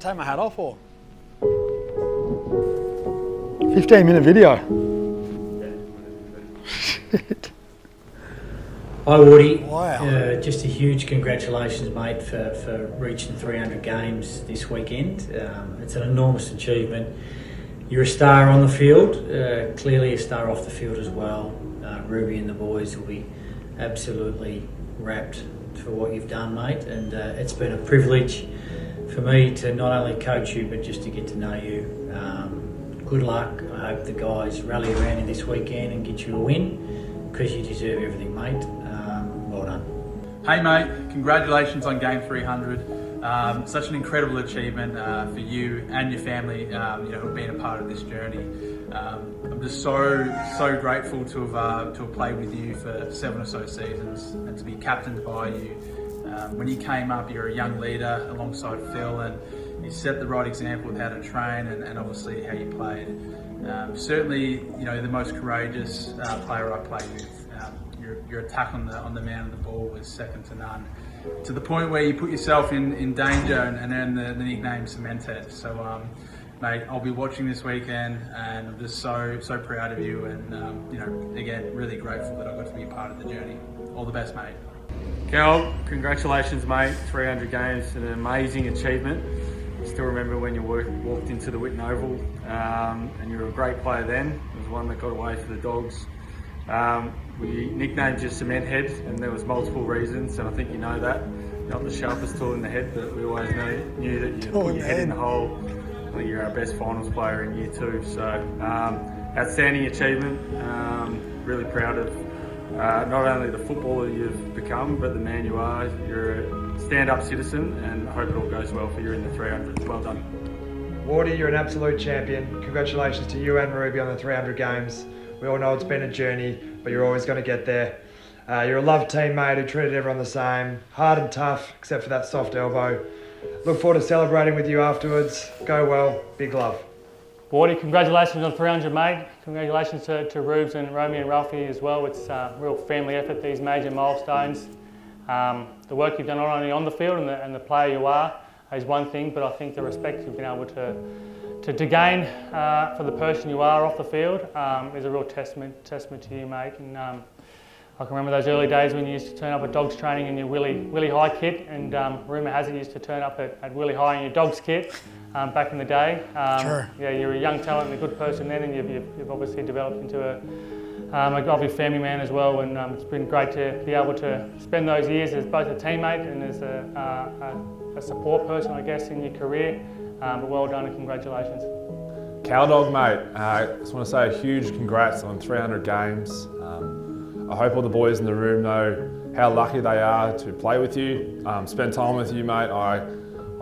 take my hat off or? 15-minute video. Hi Woody. Wow. Just a huge congratulations mate for reaching 300 games this weekend. It's an enormous achievement. You're a star on the field, clearly a star off the field as well. Ruby and the boys will be absolutely rapt for what you've done mate, and it's been a privilege for me to not only coach you but just to get to know you. Good luck. I hope the guys rally around you this weekend and get you a win, because you deserve everything mate. Well done. Hey mate, congratulations on game 300. Such an incredible achievement for you and your family, who've been a part of this journey. I'm just so grateful to have played with you for 7 or so seasons and to be captained by you. When you came up, you're a young leader alongside Phil, and you set the right example of how to train and obviously how you played. Certainly, the most courageous player I played with. Your attack on the man of the ball was second to none, to the point where you put yourself in danger and earned the nickname Cemented. So, mate, I'll be watching this weekend, and I'm just so proud of you, and again, really grateful that I got to be a part of the journey. All the best, mate. Cal, congratulations mate, 300 games, an amazing achievement. I still remember when you walked into the Whitten Oval, and you were a great player then. It was one that got away for the Dogs. We nicknamed you Cement Head, and there was multiple reasons, and I think you know that. Not the sharpest tool in the head, but we always knew that you put your head in the hole. I think you're our best finals player in year 2, so outstanding achievement. Really proud of not only the footballer you've become, but the man you are. You're a stand-up citizen, and I hope it all goes well for you in the 300. Well done. Wardy, you're an absolute champion. Congratulations to you and Ruby on the 300 games. We all know it's been a journey, but you're always going to get there. You're a loved teammate who treated everyone the same, hard and tough, except for that soft elbow. Look forward to celebrating with you afterwards. Go well, big love. Wardy, congratulations on 300 mate. Congratulations to Rubes and Romy and Ralphie as well. It's a real family effort, these major milestones. The work you've done not only on the field and the player you are is one thing, but I think the respect you've been able to gain for the person you are off the field is a real testament to you, mate. And I can remember those early days when you used to turn up at Dogs training in your Willie High kit, and rumour has it you used to turn up at Willie High in your Dogs kit back in the day. Sure. Yeah, you're a young talent and a good person then, and you've obviously developed into a obvious family man as well. And it's been great to be able to spend those years as both a teammate and as a support person, I guess, in your career. But well done and congratulations. Cowdog, mate, I just want to say a huge congrats on 300 games. I hope all the boys in the room know how lucky they are to play with you, spend time with you, mate. I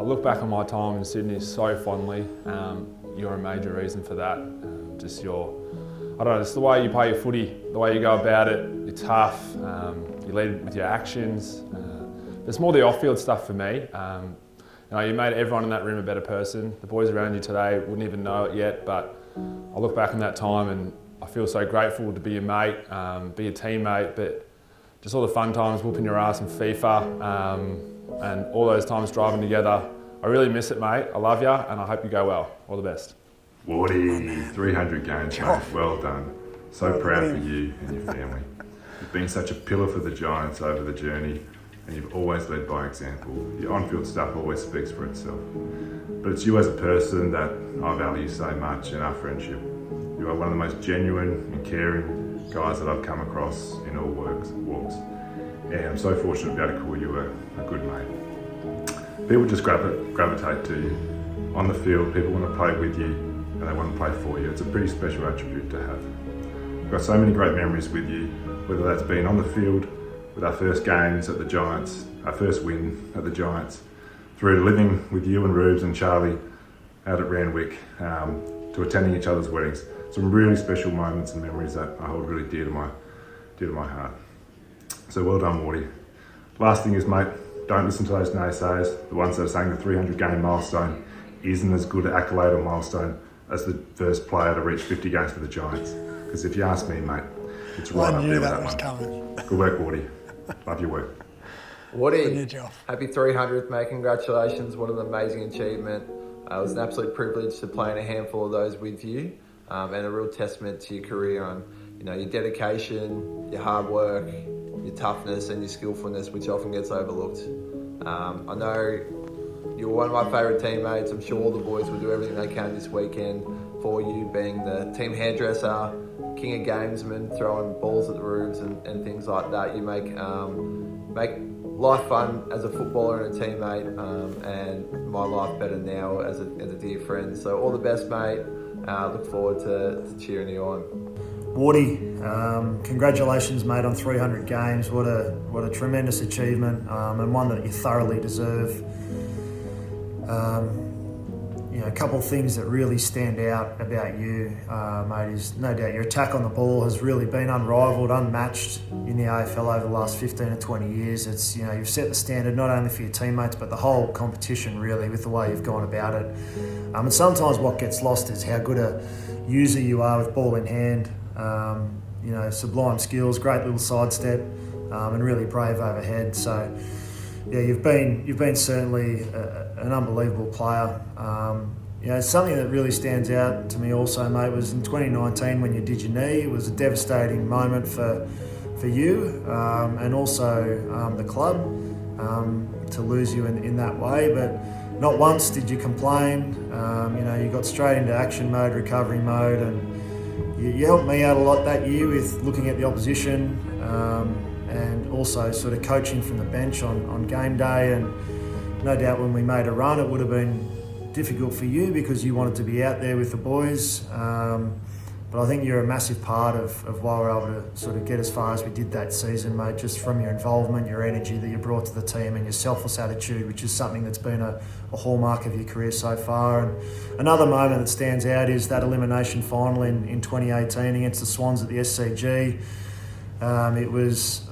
look back on my time in Sydney so fondly. You're a major reason for that. Just the way you play your footy, the way you go about it, you're tough, you lead with your actions. It's more the off-field stuff for me. You made everyone in that room a better person. The boys around you today wouldn't even know it yet, but I look back on that time and I feel so grateful to be your mate, be your teammate, but just all the fun times whooping your ass in FIFA and all those times driving together. I really miss it, mate. I love you and I hope you go well. All the best. Wardy, 300 games, mate. Well done. So proud for you and your family. You've been such a pillar for the Giants over the journey, and you've always led by example. Your on-field stuff always speaks for itself. But it's you as a person that I value so much in our friendship. You are one of the most genuine and caring guys that I've come across in all walks. And I'm so fortunate to be able to call you a good mate. People just gravitate to you. On the field, people want to play with you and they want to play for you. It's a pretty special attribute to have. I've got so many great memories with you, whether that's been on the field, with our first games at the Giants, our first win at the Giants, through living with you and Rubes and Charlie out at Randwick, to attending each other's weddings. Some really special moments and memories that I hold really dear to my heart. So well done, Wardy. Last thing is, mate, don't listen to those naysayers, the ones that are saying the 300 game milestone isn't as good an accolade or milestone as the first player to reach 50 games for the Giants. Because if you ask me, mate, it's right up there with that one. Coming. Good work, Wardy. Love your work. Woody, happy 300th, mate. Congratulations. What an amazing achievement. It was an absolute privilege to play in a handful of those with you, and a real testament to your career on, your dedication, your hard work, your toughness and your skillfulness, which often gets overlooked. I know you're one of my favourite teammates. I'm sure all the boys will do everything they can this weekend for you, being the team hairdresser, king of gamesmen, throwing balls at the roofs and things like that. You make life fun as a footballer and a teammate, and my life better now as a dear friend. So all the best, mate. Look forward to cheering you on. Wardy, congratulations, mate, on 300 games. What a tremendous achievement, and one that you thoroughly deserve. A couple of things that really stand out about you, mate, is no doubt your attack on the ball has really been unrivalled, unmatched in the AFL over the last 15 or 20 years. It's, you've set the standard not only for your teammates, but the whole competition really with the way you've gone about it. And sometimes what gets lost is how good a user you are with ball in hand. Sublime skills, great little sidestep, and really brave overhead. So, yeah, you've been certainly an unbelievable player. Something that really stands out to me also, mate, was in 2019 when you did your knee. It was a devastating moment for you, and also the club, to lose you in that way. But not once did you complain. You got straight into action mode, recovery mode, and you helped me out a lot that year with looking at the opposition, and also sort of coaching from the bench on game day. And no doubt when we made a run, it would have been difficult for you because you wanted to be out there with the boys. But I think you're a massive part of why we're able to sort of get as far as we did that season, mate, just from your involvement, your energy that you brought to the team and your selfless attitude, which is something that's been a hallmark of your career so far. And another moment that stands out is that elimination final in 2018 against the Swans at the SCG. It was,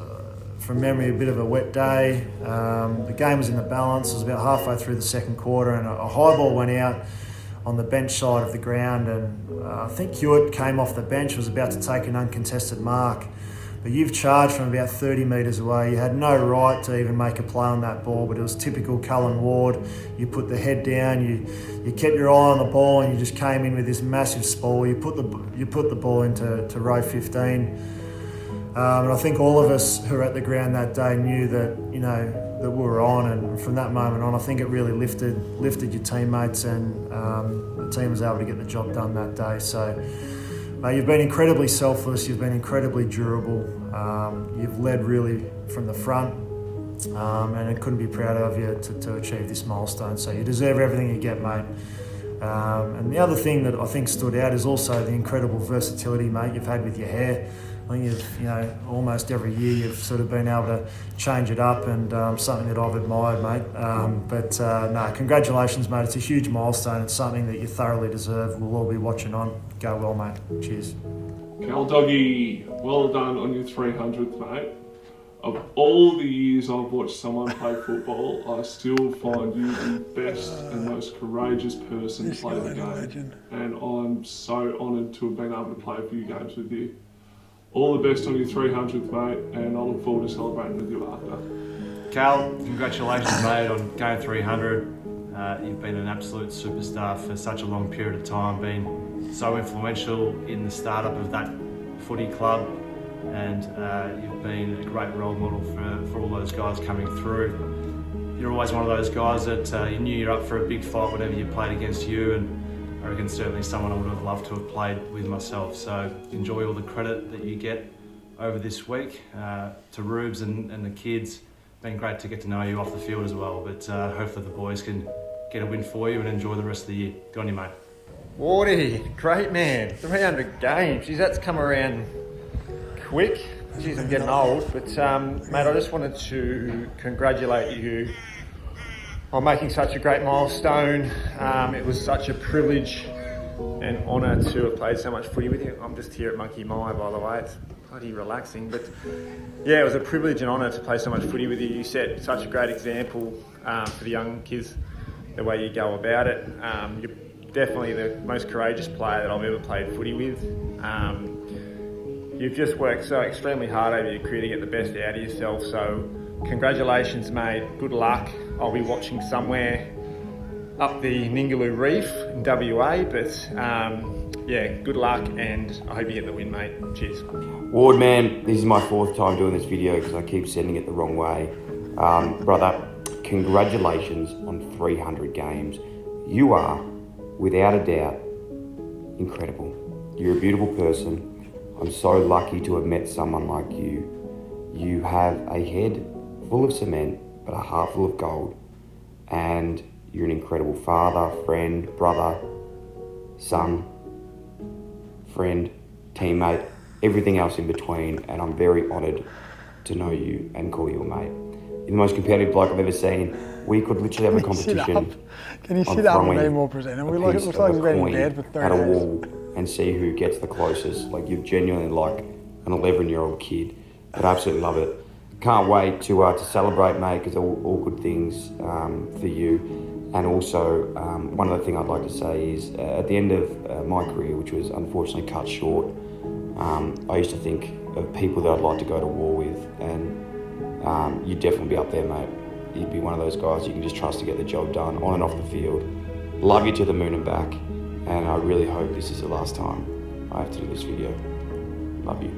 from memory, a bit of a wet day. The game was in the balance. It was about halfway through the second quarter, and a high ball went out on the bench side of the ground, and I think Hewitt came off the bench, was about to take an uncontested mark, but you've charged from about 30 metres away. You had no right to even make a play on that ball, but it was typical Callan Ward. You put the head down, you kept your eye on the ball, and you just came in with this massive spoil. You put the ball into row 15. And I think all of us who were at the ground that day knew that, that we were on, and from that moment on, I think it really lifted your teammates, and the team was able to get the job done that day. So, mate, you've been incredibly selfless, you've been incredibly durable, you've led really from the front, and I couldn't be prouder of you to achieve this milestone. So you deserve everything you get, mate. And the other thing that I think stood out is also the incredible versatility, mate, you've had with your hair. I think you've, almost every year you've sort of been able to change it up, and something that I've admired, mate. Congratulations, mate. It's a huge milestone. It's something that you thoroughly deserve. We'll all be watching on. Go well, mate. Cheers. Cal Doggy, well done on your 300th, mate. Of all the years I've watched someone play football, I still find you the best and most courageous person to play the game. And I'm so honoured to have been able to play a few games with you. All the best on your 300th, mate, and I look forward to celebrating with you after. Cal, congratulations, mate, on going 300. You've been an absolute superstar for such a long period of time, been so influential in the startup of that footy club, and you've been a great role model for all those guys coming through. You're always one of those guys that you knew you're up for a big fight whenever you played against you, and I reckon certainly someone I would have loved to have played with myself. So enjoy all the credit that you get over this week. To Rubes and the kids, been great to get to know you off the field as well, but hopefully the boys can get a win for you and enjoy the rest of the year. Good on you, mate. Wardy, great man. 300 games. Geez, that's come around quick. Geez, I'm getting old. But, mate, I just wanted to congratulate you on making such a great milestone. It was such a privilege and honour to have played so much footy with you. I'm just here at Monkey Mile, by the way. It's bloody relaxing. But yeah, it was a privilege and honour to play so much footy with you. You set such a great example for the young kids, the way you go about it. You're definitely the most courageous player that I've ever played footy with. You've just worked so extremely hard over your career to get the best out of yourself. So congratulations, mate. Good luck. I'll be watching somewhere up the Ningaloo Reef in WA, but yeah, good luck and I hope you get the win, mate. Cheers. Ward, man, this is my 4th time doing this video because I keep sending it the wrong way. Brother, congratulations on 300 games. You are, without a doubt, incredible. You're a beautiful person. I'm so lucky to have met someone like you. You have a head full of cement, but a heart full of gold. And you're an incredible father, friend, brother, son, friend, teammate, everything else in between. And I'm very honoured to know you and call you a mate. You're the most competitive bloke I've ever seen. We could literally have a competition. Can you sit up and be more presentable? It looks like he's been in bed for 3 at a days. wall and see who gets the closest. Like, you're genuinely like an 11-year-old kid. But I absolutely love it. Can't wait to celebrate, mate, because all good things for you. And also, one other thing I'd like to say is, at the end of my career, which was unfortunately cut short, I used to think of people that I'd like to go to war with, and you'd definitely be up there, mate. You'd be one of those guys you can just trust to get the job done, on and off the field. Love you to the moon and back, and I really hope this is the last time I have to do this video. Love you.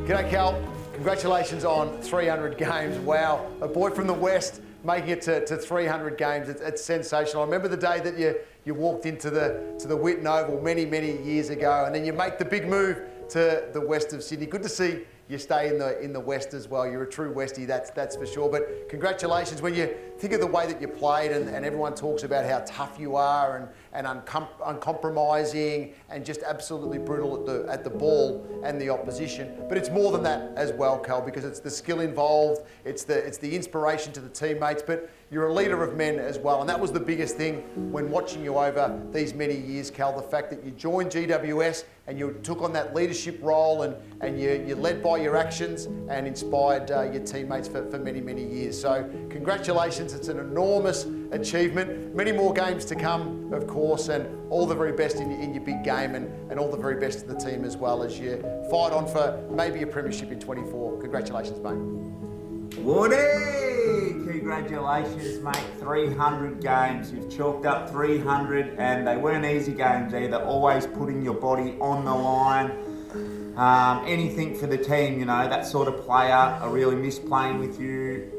G'day, Cal. Congratulations on 300 games. Wow, a boy from the West making it to 300 games. It's sensational. I remember the day that you walked into the Whitten Oval many years ago, and then you make the big move to the west of Sydney. Good to see you stay in the West as well. You're a true Westie, that's for sure. But congratulations. When you think of the way that you played, and everyone talks about how tough you are and uncompromising and just absolutely brutal at the ball and the opposition. But it's more than that as well, Cal, because it's the skill involved, it's the inspiration to the teammates, but you're a leader of men as well. And that was the biggest thing when watching you over these many years, Cal, the fact that you joined GWS and you took on that leadership role and you led by your actions and inspired your teammates for many years. So congratulations, it's an enormous achievement. Many more games to come, of course, and all the very best in your big game, and all the very best to the team as well as you fight on for maybe a premiership in 24. Congratulations, mate. Woody! Congratulations, mate. 300 games. You've chalked up 300, and they weren't easy games either. Always putting your body on the line. Anything for the team, you know, that sort of player. I really miss playing with you.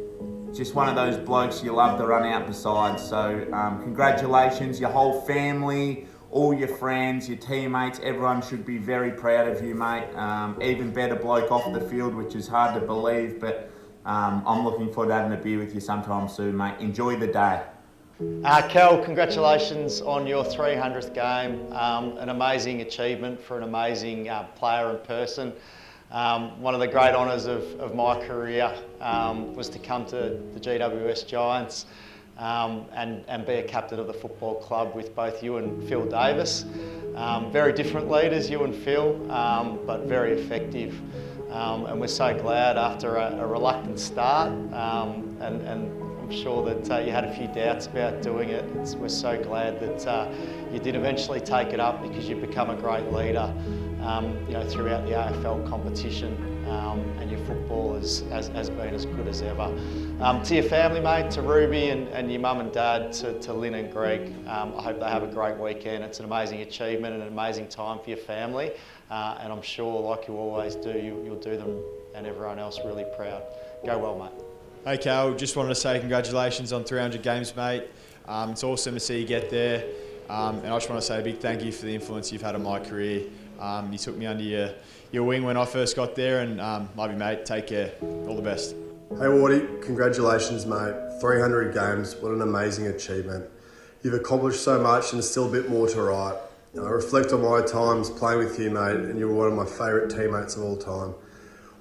Just one of those blokes you love to run out beside. So congratulations, your whole family, all your friends, your teammates, everyone should be very proud of you, mate. Even better bloke off the field, which is hard to believe, but I'm looking forward to having a beer with you sometime soon, mate. Enjoy the day. Cal, congratulations on your 300th game. An amazing achievement for an amazing player and person. One of the great honours of my career was to come to the GWS Giants and be a captain of the football club with both you and Phil Davis. Very different leaders, you and Phil, but very effective. And we're so glad after a reluctant start, and I'm sure that you had a few doubts about doing it. We're so glad that you did eventually take it up, because you've become a great leader, you know, throughout the AFL competition, and your football has been as good as ever. To your family, mate, to Ruby and your mum and dad, to Lynn and Greg, I hope they have a great weekend. It's an amazing achievement and an amazing time for your family, and I'm sure, like you always do, you'll do them and everyone else really proud. Go well, mate. Hey Cal, just wanted to say congratulations on 300 games, mate. It's awesome to see you get there, and I just want to say a big thank you for the influence you've had on my career. You took me under your wing when I first got there, and love you, mate. Take care. All the best. Hey Wardy, congratulations, mate. 300 games, what an amazing achievement. You've accomplished so much and there's still a bit more to write. I reflect on my times playing with you, mate, and you were one of my favourite teammates of all time.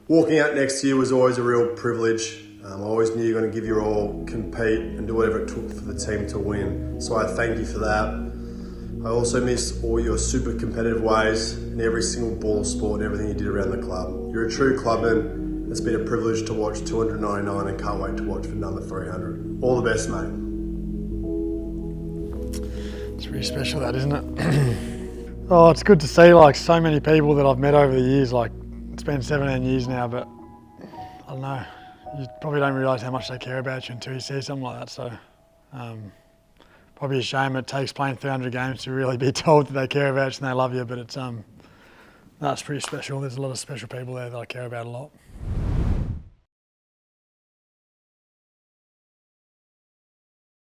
Walking out next to you was always a real privilege. I always knew you were going to give your all, compete and do whatever it took for the team to win. So I thank you for that. I also miss all your super competitive ways in every single ball sport and everything you did around the club. You're a true clubman. It's been a privilege to watch 299 and can't wait to watch for number 300. All the best, mate. It's really special, that, isn't it? Oh, it's good to see like so many people that I've met over the years. Like, it's been 17 years now, but I don't know. You probably don't realise how much they care about you until you see something like that. So, probably a shame it takes playing 300 games to really be told that they care about you and they love you, but it's that's pretty special. There's a lot of special people there that I care about a lot.